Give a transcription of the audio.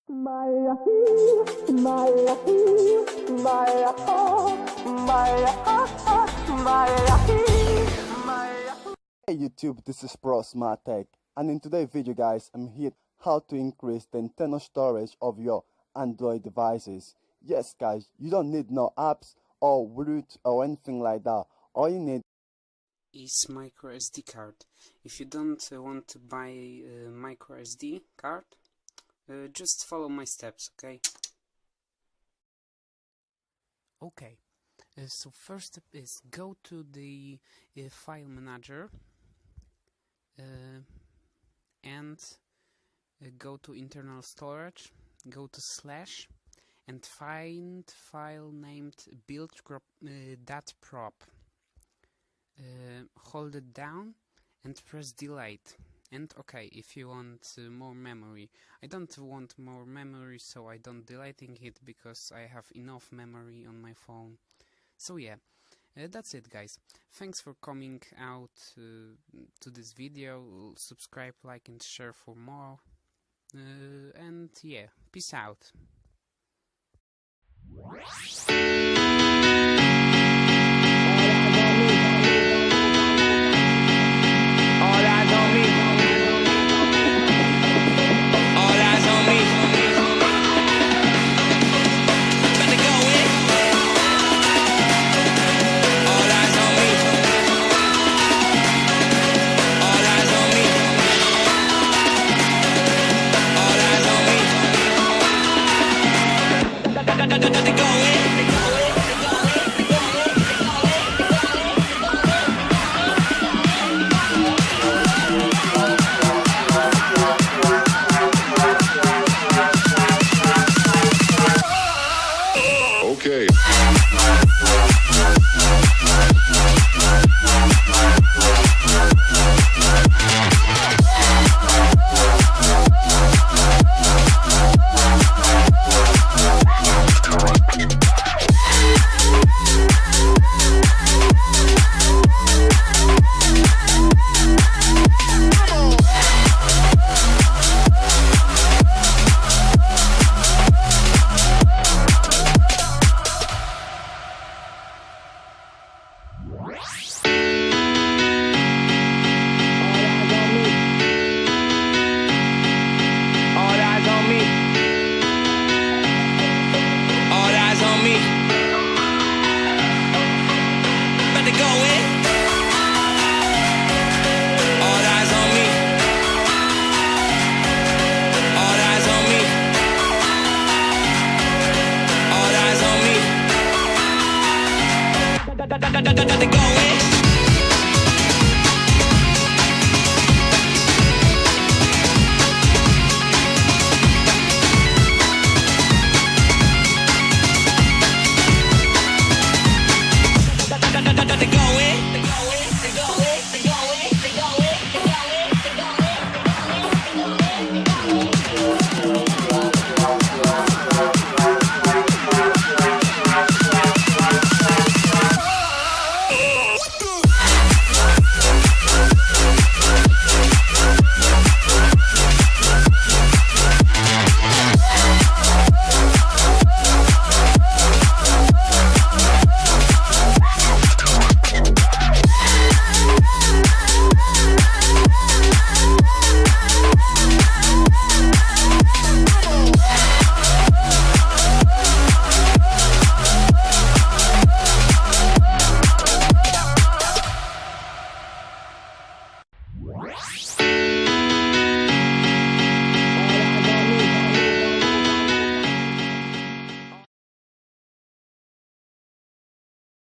Hey YouTube, this is Pro Smart Tech, and in today's video guys, I'm here how to increase the internal storage of your Android devices. Yes guys, you don't need no apps or root or anything like that. All you need is micro SD card. If you don't want to buy a micro SD card, just follow my steps, okay? Okay, so first step is go to the file manager and go to internal storage, go to slash and find file named build.prop. Hold it down and press delete. And okay, if you want more memory. I don't want more memory, so I don't deleting it because I have enough memory on my phone. So yeah, that's it guys. Thanks for coming out to this video. Subscribe, like and share for more. And yeah, peace out. Okay. Got to go in.